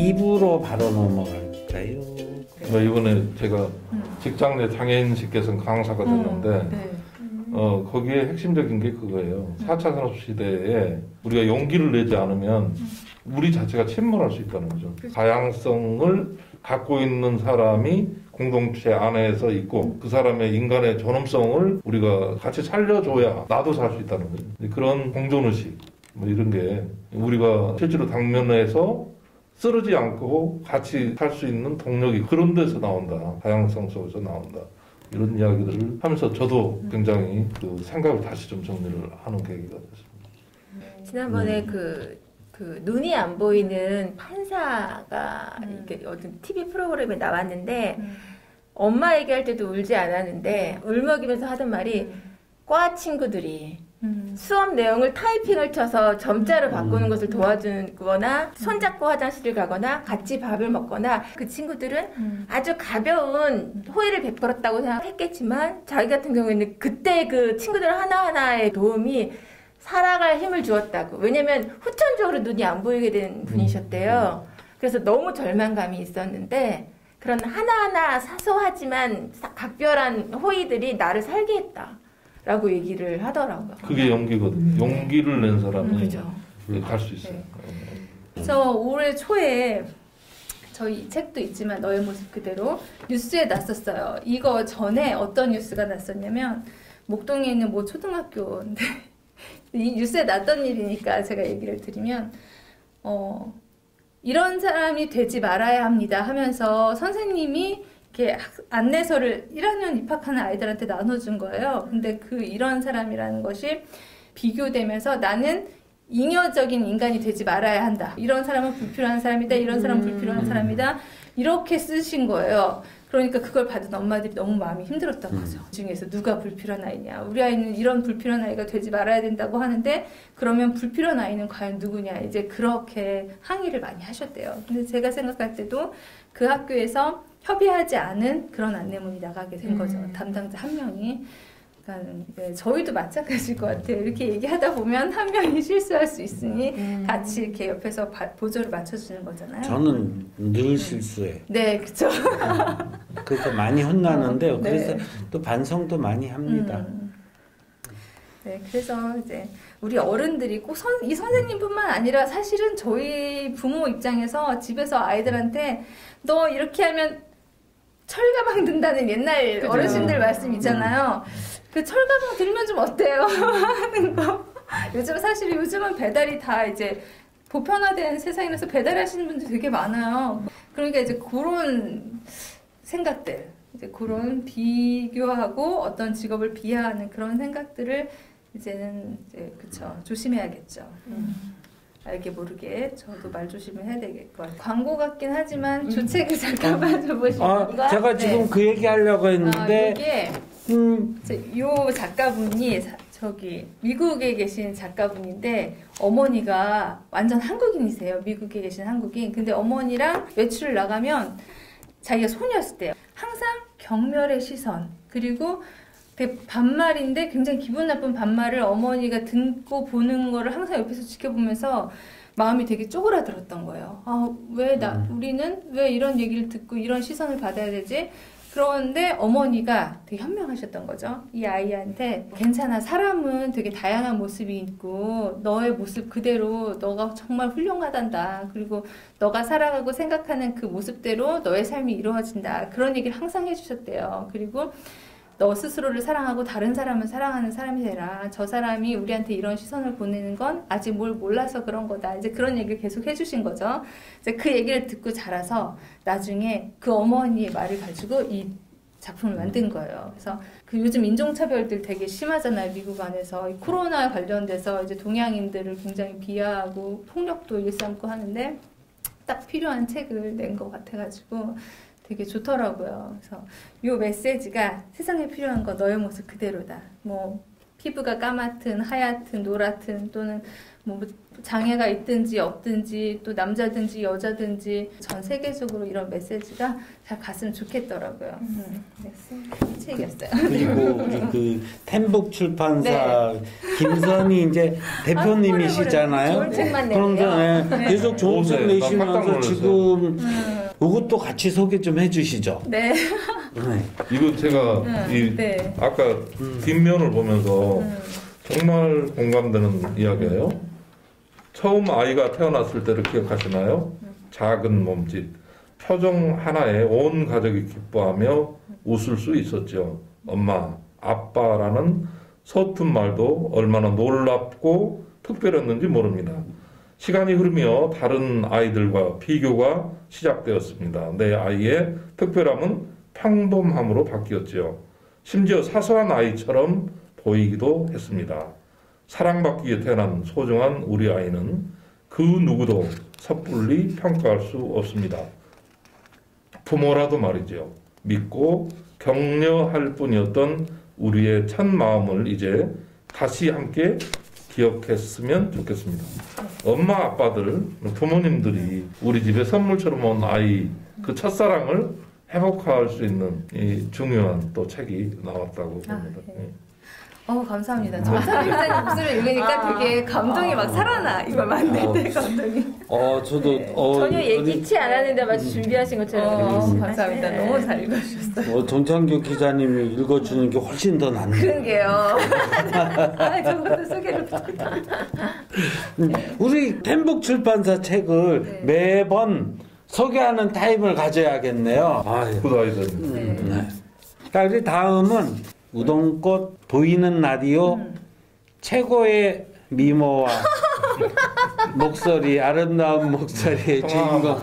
2부로 바로 넘어갈까요? 이번에 제가 직장 내 장애인식 개선 강사가 됐는데 거기에 핵심적인 게 그거예요. 4차 산업시대에 우리가 용기를 내지 않으면 우리 자체가 침몰할 수 있다는 거죠. 다양성을 갖고 있는 사람이 공동체 안에서 있고 그 사람의 인간의 존엄성을 우리가 같이 살려줘야 나도 살 수 있다는 거죠. 그런 공존의식 뭐 이런 게 우리가 실제로 당면에서 쓰러지 않고 같이 살 수 있는 동력이 그런 데서 나온다. 다양성 속에서 나온다. 이런 이야기들을 하면서 저도 굉장히 그 생각을 다시 좀 정리를 하는 계기가 됐습니다. 지난번에 그 눈이 안 보이는 판사가 이렇게 어떤 TV 프로그램에 나왔는데 엄마 얘기할 때도 울지 않았는데 울먹이면서 하던 말이 과 친구들이 수업 내용을 타이핑을 쳐서 점자로 바꾸는 것을 도와주거나 손잡고 화장실을 가거나 같이 밥을 먹거나 그 친구들은 아주 가벼운 호의를 베풀었다고 생각했겠지만 자기 같은 경우에는 그때 그 친구들 하나하나의 도움이 살아갈 힘을 주었다고. 왜냐면 후천적으로 눈이 안 보이게 된 분이셨대요. 그래서 너무 절망감이 있었는데 그런 하나하나 사소하지만 각별한 호의들이 나를 살게 했다 라고 얘기를 하더라고요. 그게 용기거든요. 용기를 낸 사람이 그죠. 갈 수 있어요. 저 올해 초에 저희 책도 있지만 너의 모습 그대로 뉴스에 났었어요. 이거 전에 어떤 뉴스가 났었냐면 목동에 있는 뭐 초등학교인데 이 뉴스에 났던 일이니까 제가 얘기를 드리면 이런 사람이 되지 말아야 합니다 하면서 선생님이 이렇게 안내서를 1학년 입학하는 아이들한테 나눠준 거예요. 근데 그 이런 사람이라는 것이 비교되면서 나는 잉여적인 인간이 되지 말아야 한다. 이런 사람은 불필요한 사람이다. 이런 사람은 불필요한 사람이다. 이렇게 쓰신 거예요. 그러니까 그걸 받은 엄마들이 너무 마음이 힘들었던 거죠. 그 중에서 누가 불필요한 아이냐. 우리 아이는 이런 불필요한 아이가 되지 말아야 된다고 하는데 그러면 불필요한 아이는 과연 누구냐. 이제 그렇게 항의를 많이 하셨대요. 근데 제가 생각할 때도 그 학교에서 협의하지 않은 그런 안내문이 나가게 된 거죠. 담당자 한 명이. 그러니까 네, 저희도 마찬가지일 것 같아요. 이렇게 얘기하다 보면 한 명이 실수할 수 있으니 같이 이렇게 옆에서 보조를 맞춰주는 거잖아요. 저는 늘 실수해요. 네, 그렇죠. 그래서 많이 혼나는데요. 네. 그래서 또 반성도 많이 합니다. 네, 그래서 이제 우리 어른들이 꼭 이 선생님뿐만 아니라 사실은 저희 부모 입장에서 집에서 아이들한테 너 이렇게 하면 철가방 든다는 옛날 그죠. 어르신들 말씀 있잖아요. 그 철가방 들면 좀 어때요? 하는 거. 요즘은 배달이 다 이제 보편화된 세상이라서 배달하시는 분들 되게 많아요. 그러니까 이제 그런 생각들, 이제 그런 비교하고 어떤 직업을 비하하는 그런 생각들을 이제는 이제 그쵸 조심해야겠죠. 알게 모르게 저도 말 조심을 해야 되겠고 광고 같긴 하지만 주책을 잠깐만 줘보시면 제가 지금 네. 그 얘기 하려고 했는데 이게 요 작가분이 저기 미국에 계신 작가분인데 어머니가 완전 한국인이세요. 미국에 계신 한국인. 근데 어머니랑 외출을 나가면 자기가 소녀였을 때요. 항상 경멸의 시선 그리고 되게 반말인데 굉장히 기분 나쁜 반말을 어머니가 듣고 보는 거를 항상 옆에서 지켜보면서 마음이 되게 쪼그라들었던 거예요. 우리는 왜 이런 얘기를 듣고 이런 시선을 받아야 되지? 그런데 어머니가 되게 현명하셨던 거죠. 이 아이한테 괜찮아. 사람은 되게 다양한 모습이 있고 너의 모습 그대로 너가 정말 훌륭하단다. 그리고 너가 살아가고 생각하는 그 모습대로 너의 삶이 이루어진다. 그런 얘기를 항상 해주셨대요. 그리고 너 스스로를 사랑하고 다른 사람을 사랑하는 사람이 되라. 저 사람이 우리한테 이런 시선을 보내는 건 아직 뭘 몰라서 그런 거다. 이제 그런 얘기를 계속 해주신 거죠. 이제 그 얘기를 듣고 자라서 나중에 그 어머니의 말을 가지고 이 작품을 만든 거예요. 그래서 그 요즘 인종차별들 되게 심하잖아요. 미국 안에서. 이 코로나 관련돼서 이제 동양인들을 굉장히 비하하고 폭력도 일삼고 하는데 딱 필요한 책을 낸 것 같아가지고 되게 좋더라고요. 그래서 이 메시지가 세상에 필요한 거 너의 모습 그대로다. 뭐 피부가 까맣든 하얗든 노랗든 또는 뭐 장애가 있든지 없든지 또 남자든지 여자든지 전 세계적으로 이런 메시지가 잘 갔으면 좋겠더라고요. 네, 책이었어요. 그리고 우리 그 템북 출판사 김선희 이제 대표님이시잖아요. 좋은 책만 그런데 내네요. 계속 좋은 책 네, 나 깜짝 내시면서 놀랐어요. 지금 이것도 같이 소개 좀 해주시죠. 네. 네. 이거 제가 네. 아까 뒷면을 보면서 정말 공감되는 이야기예요. 처음 아이가 태어났을 때를 기억하시나요? 작은 몸짓, 표정 하나에 온 가족이 기뻐하며 웃을 수 있었죠. 엄마, 아빠라는 서툰 말도 얼마나 놀랍고 특별했는지 모릅니다. 시간이 흐르며 다른 아이들과 비교가 시작되었습니다. 내 아이의 특별함은 평범함으로 바뀌었지요. 심지어 사소한 아이처럼 보이기도 했습니다. 사랑받기 위해 태어난 소중한 우리 아이는 그 누구도 섣불리 평가할 수 없습니다. 부모라도 말이죠. 믿고 격려할 뿐이었던 우리의 첫 마음을 이제 다시 함께 기억했으면 좋겠습니다. 엄마, 아빠들, 부모님들이 우리 집에 선물처럼 온 아이 그 첫사랑을 회복할 수 있는 이 중요한 또 책이 나왔다고 봅니다. 네. 감사합니다. 정상희 기자님 목소리를 읽으니까 되게 감동이 막 살아나. 이거 만들 때 감동이. 저도 전혀 예기치 않았는데 마치 준비하신 것처럼 감사합니다. 네. 너무 잘 읽어주셨어요. 정창규 기자님이 읽어주는 게 훨씬 더 낫네요. 그러게요. 저것도 소개를 부탁드립니다. 우리 템북 출판사 책을 매번 소개하는 타임을 가져야겠네요. 굿아이들. 네. 자, 우리 다음은 우동꽃 보이는 라디오 최고의 미모와 목소리, 아름다운 목소리의 주인공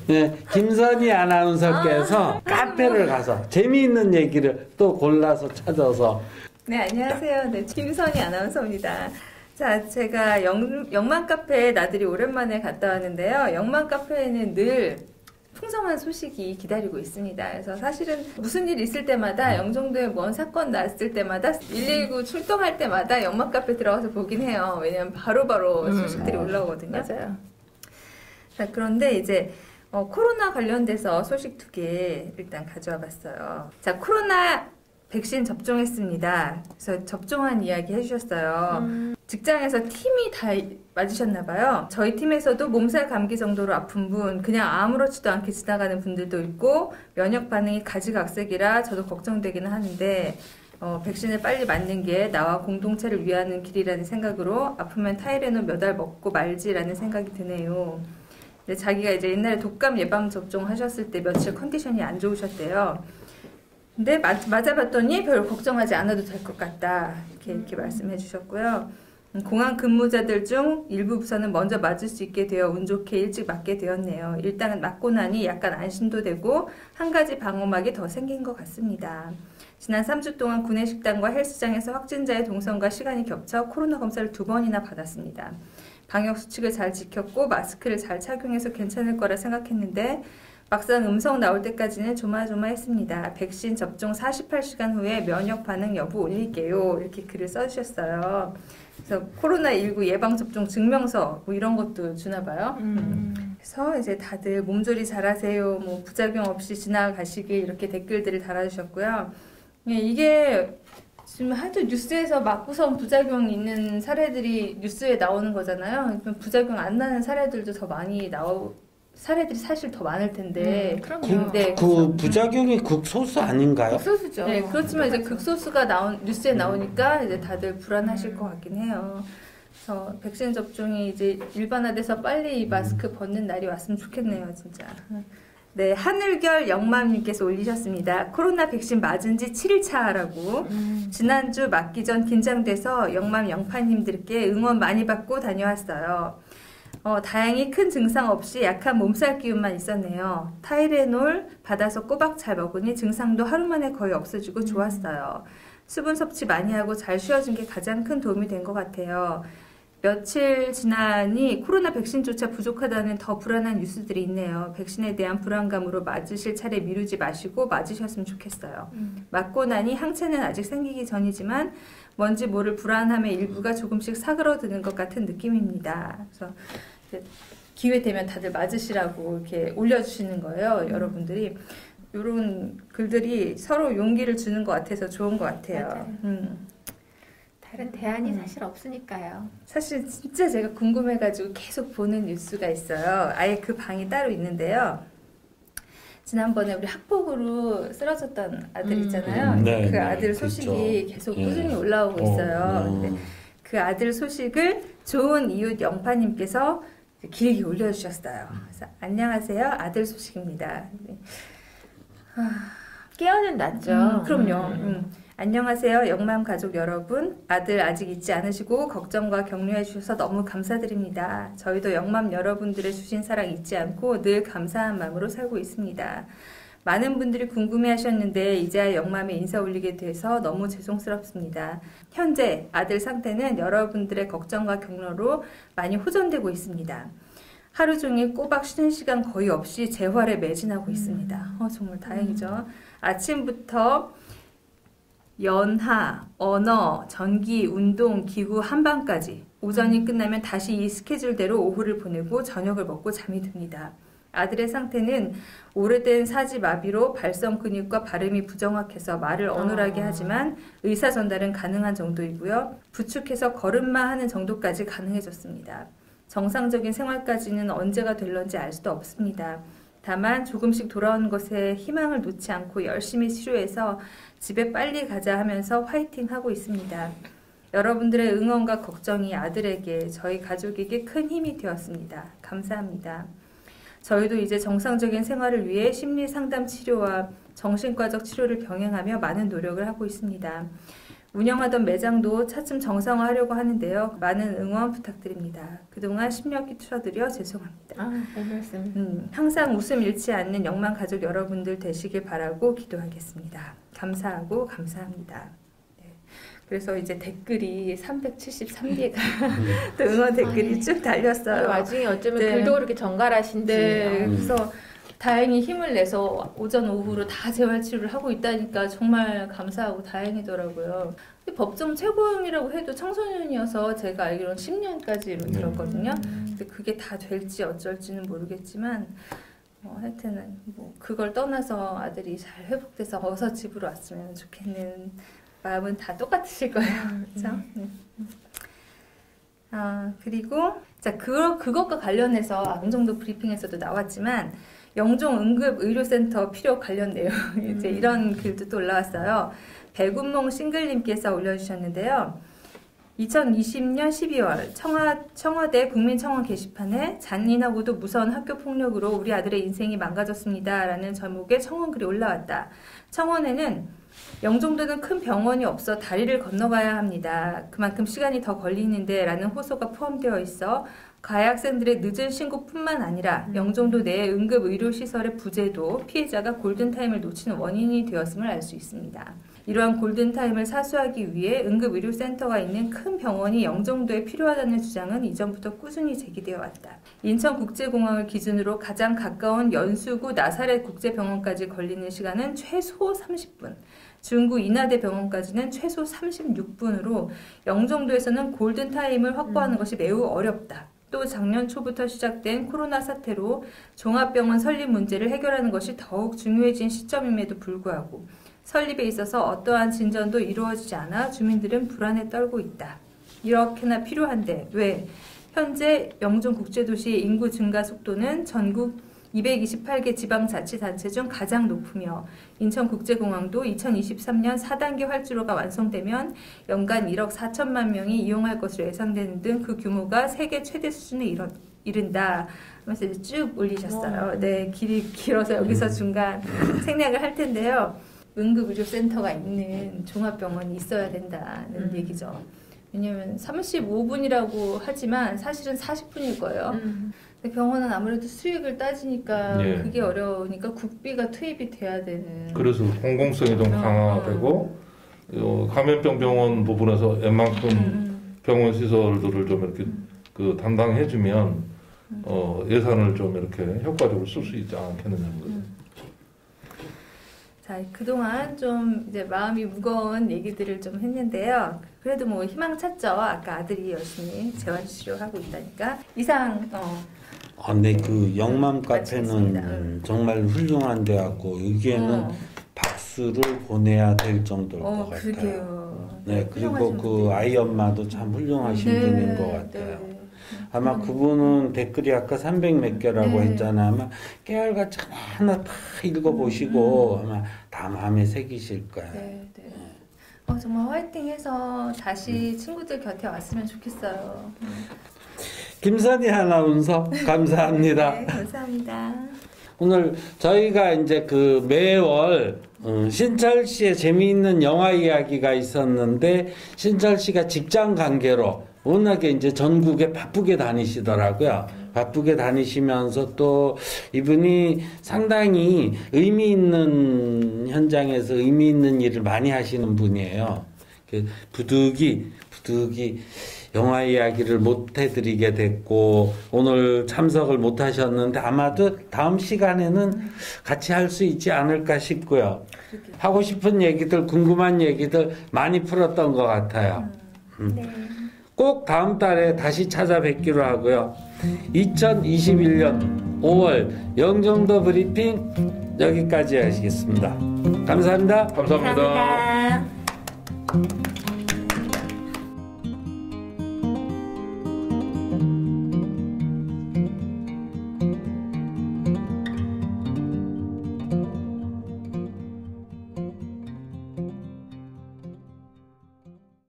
네, 김선희 아나운서께서 카페를 가서 재미있는 얘기를 또 골라서 찾아서 네, 안녕하세요. 네, 김선희 아나운서입니다. 자, 제가 영만 카페에 나들이 오랜만에 갔다 왔는데요. 영만 카페에는 늘 풍성한 소식이 기다리고 있습니다. 그래서 사실은 무슨 일 있을 때마다 영종도에 뭔 사건 났을 때마다 119 출동할 때마다 영만 카페 들어가서 보긴 해요. 왜냐면 바로바로 소식들이 올라오거든요. 맞아요. 자, 그런데 이제 코로나 관련돼서 소식 2개 일단 가져와 봤어요. 자, 코로나 백신 접종했습니다. 그래서 접종한 이야기 해주셨어요. 직장에서 팀이 다 맞으셨나 봐요. 저희 팀에서도 몸살 감기 정도로 아픈 분, 그냥 아무렇지도 않게 지나가는 분들도 있고 면역 반응이 가지각색이라 저도 걱정되기는 하는데 백신을 빨리 맞는 게 나와 공동체를 위하는 길이라는 생각으로 아프면 타이레놀 몇 알 먹고 말지라는 생각이 드네요. 근데 자기가 이제 옛날에 독감 예방 접종 하셨을 때 며칠 컨디션이 안 좋으셨대요. 근데 맞아봤더니 별 걱정하지 않아도 될 것 같다. 이렇게 말씀해 주셨고요. 공항 근무자들 중 일부 부서는 먼저 맞을 수 있게 되어 운 좋게 일찍 맞게 되었네요. 일단은 맞고 나니 약간 안심도 되고 한 가지 방어막이 더 생긴 것 같습니다. 지난 3주 동안 구내식당과 헬스장에서 확진자의 동선과 시간이 겹쳐 코로나 검사를 2번이나 받았습니다. 방역수칙을 잘 지켰고 마스크를 잘 착용해서 괜찮을 거라 생각했는데 막상 음성 나올 때까지는 조마조마했습니다. 백신 접종 48시간 후에 면역 반응 여부 올릴게요. 이렇게 글을 써주셨어요. 그래서 코로나19 예방접종 증명서 뭐 이런 것도 주나 봐요. 그래서 이제 다들 몸조리 잘하세요. 뭐 부작용 없이 지나가시길 이렇게 댓글들을 달아주셨고요. 이게 지금 하도 뉴스에서 맞고선 부작용 있는 사례들이 뉴스에 나오는 거잖아요. 부작용 안 나는 사례들도 더 많이 사례들이 사실 더 많을 텐데. 그럼요. 네, 그 부작용이 극소수 아닌가요? 극소수죠. 네, 그렇지만 이제 극소수가 뉴스에 나오니까 이제 다들 불안하실 것 같긴 해요. 그래서 백신 접종이 이제 일반화돼서 빨리 이 마스크 벗는 날이 왔으면 좋겠네요, 진짜. 네, 하늘결 영맘님께서 올리셨습니다. 코로나 백신 맞은 지 7일차라고. 지난주 맞기 전 긴장돼서 영맘 영파님들께 응원 많이 받고 다녀왔어요. 다행히 큰 증상 없이 약한 몸살 기운만 있었네요. 타이레놀 받아서 꼬박 잘 먹으니 증상도 하루 만에 거의 없어지고 좋았어요. 수분 섭취 많이 하고 잘 쉬어준 게 가장 큰 도움이 된 것 같아요. 며칠 지나니 코로나 백신조차 부족하다는 더 불안한 뉴스들이 있네요. 백신에 대한 불안감으로 맞으실 차례 미루지 마시고 맞으셨으면 좋겠어요. 맞고 나니 항체는 아직 생기기 전이지만 뭔지 모를 불안함의 일부가 조금씩 사그러드는 것 같은 느낌입니다. 그래서 기회 되면 다들 맞으시라고 이렇게 올려주시는 거예요. 여러분들이. 이런 글들이 서로 용기를 주는 것 같아서 좋은 것 같아요. 다른 대안이 사실 없으니까요. 사실 진짜 제가 궁금해가지고 계속 보는 뉴스가 있어요. 아예 그 방이 따로 있는데요. 지난번에 우리 학폭으로 쓰러졌던 아들 있잖아요. 네, 그 네, 아들 소식이 그렇죠. 계속 예. 꾸준히 올라오고 있어요. 근데 그 아들 소식을 좋은 이웃 영파님께서 길게 올려주셨어요. 그래서 안녕하세요, 아들 소식입니다. 네. 깨어는 낫죠. 그럼요. 안녕하세요, 영맘 가족 여러분. 아들 아직 잊지 않으시고 걱정과 격려해 주셔서 너무 감사드립니다. 저희도 영맘 여러분들의 주신 사랑 잊지 않고 늘 감사한 마음으로 살고 있습니다. 많은 분들이 궁금해하셨는데 이제야 영맘에 인사 올리게 돼서 너무 죄송스럽습니다. 현재 아들 상태는 여러분들의 걱정과 격려로 많이 호전되고 있습니다. 하루 종일 꼬박 쉬는 시간 거의 없이 재활에 매진하고 있습니다. 정말 다행이죠. 아침부터 연하, 언어, 전기, 운동, 기구, 한방까지 오전이 끝나면 다시 이 스케줄대로 오후를 보내고 저녁을 먹고 잠이 듭니다. 아들의 상태는 오래된 사지마비로 발성 근육과 발음이 부정확해서 말을 어눌하게 하지만 의사 전달은 가능한 정도이고요. 부축해서 걸음만 하는 정도까지 가능해졌습니다. 정상적인 생활까지는 언제가 될런지 알 수도 없습니다. 다만 조금씩 돌아오는 것에 희망을 놓지 않고 열심히 치료해서 집에 빨리 가자 하면서 화이팅하고 있습니다. 여러분들의 응원과 걱정이 아들에게, 저희 가족에게 큰 힘이 되었습니다. 감사합니다. 저희도 이제 정상적인 생활을 위해 심리 상담 치료와 정신과적 치료를 병행하며 많은 노력을 하고 있습니다. 운영하던 매장도 차츰 정상화하려고 하는데요. 많은 응원 부탁드립니다. 그동안 심려 끼쳐드려 죄송합니다. 별 말씀. 항상 웃음 잃지 않는 영만 가족 여러분들 되시길 바라고 기도하겠습니다. 감사하고 감사합니다. 네. 그래서 이제 댓글이 373개가 또 응원 댓글이 쭉 달렸어요. 와중에 어쩌면 네. 글도 그렇게 정갈하신지. 네. 그래서 다행히 힘을 내서 오전 오후로 다 재활치료를 하고 있다니까 정말 감사하고 다행이더라고요. 근데 법정 최고형이라고 해도 청소년이어서 제가 알기로는 10년까지로 들었거든요. 근데 그게 다 될지 어쩔지는 모르겠지만 하여튼은 뭐 그걸 떠나서 아들이 잘 회복돼서 어서 집으로 왔으면 좋겠는 마음은 다 똑같으실 거예요. 그렇죠? 그리고 자 그것과 관련해서 암정도 브리핑에서도 나왔지만 영종 응급의료센터 필요 관련 내용 이제 이런 글도 또 올라왔어요. 백운몽 싱글님께서 올려주셨는데요. 2020년 12월 청와대 국민청원 게시판에 잔인하고도 무서운 학교폭력으로 우리 아들의 인생이 망가졌습니다. 라는 제목의 청원글이 올라왔다. 청원에는 영종도는 큰 병원이 없어 다리를 건너가야 합니다. 그만큼 시간이 더 걸리는데 라는 호소가 포함되어 있어 가해 학생들의 늦은 신고뿐만 아니라 영종도 내 응급의료시설의 부재도 피해자가 골든타임을 놓치는 원인이 되었음을 알 수 있습니다. 이러한 골든타임을 사수하기 위해 응급의료센터가 있는 큰 병원이 영종도에 필요하다는 주장은 이전부터 꾸준히 제기되어 왔다. 인천국제공항을 기준으로 가장 가까운 연수구 나사렛 국제병원까지 걸리는 시간은 최소 30분, 중구 인하대 병원까지는 최소 36분으로 영종도에서는 골든타임을 확보하는 것이 매우 어렵다. 또 작년 초부터 시작된 코로나 사태로 종합병원 설립 문제를 해결하는 것이 더욱 중요해진 시점임에도 불구하고 설립에 있어서 어떠한 진전도 이루어지지 않아 주민들은 불안에 떨고 있다. 이렇게나 필요한데 왜? 현재 영종국제도시의 인구 증가 속도는 전국 228개 지방자치단체 중 가장 높으며 인천국제공항도 2023년 4단계 활주로가 완성되면 연간 1억 4천만 명이 이용할 것으로 예상되는 등 그 규모가 세계 최대 수준에 이른다 하면서 이제 쭉 올리셨어요. 네, 길이 길어서 여기서 중간 생략을 할 텐데요. 응급의료센터가 있는 종합병원이 있어야 된다는 얘기죠. 왜냐면 35분이라고 하지만 사실은 40분일 거예요. 근데 병원은 아무래도 수익을 따지니까 그게 어려우니까 국비가 투입이 돼야 되는. 그래서 공공성이 좀 강화되고 감염병 병원 부분에서 웬만큼 병원 시설들을 좀 이렇게 그 담당해주면 예산을 좀 이렇게 효과적으로 쓸 수 있지 않겠느냐는 거죠. 자, 그동안 좀 이제 마음이 무거운 얘기들을 좀 했는데요. 그래도 뭐 희망 찾죠. 아까 아들이 열심히 재활치료 하고 있다니까. 이상, 근데 그 영맘 마치겠습니다. 카페는 정말 훌륭한 데 같고 여기에는 박수를 보내야 될 정도일 것 같아요. 그러게요. 네, 그리고 훌륭하신 그 분들이에요. 아이 엄마도 참 훌륭하신 분인 것 같아요. 네. 아마 그분은 댓글이 아까 300 몇 개라고 네. 했잖아요. 아마 깨알같이 하나하나 다 읽어보시고 아마 다 마음에 새기실 거예요. 네, 네. 정말 화이팅해서 다시 친구들 곁에 왔으면 좋겠어요. 김선희 아나운서 감사합니다. 네, 감사합니다. 오늘 저희가 이제 그 매월 신철 씨의 재미있는 영화 이야기가 있었는데 신철 씨가 직장 관계로 워낙에 이제 전국에 바쁘게 다니시더라고요. 바쁘게 다니시면서 또 이분이 상당히 의미 있는 현장에서 의미 있는 일을 많이 하시는 분이에요. 부득이 영화 이야기를 못 해드리게 됐고 오늘 참석을 못 하셨는데 아마도 다음 시간에는 같이 할 수 있지 않을까 싶고요. 하고 싶은 얘기들, 궁금한 얘기들 많이 풀었던 것 같아요. 네. 꼭 다음 달에 다시 찾아뵙기로 하고요. 2021년 5월 영종도 브리핑 여기까지 하시겠습니다. 감사합니다. 감사합니다. 감사합니다.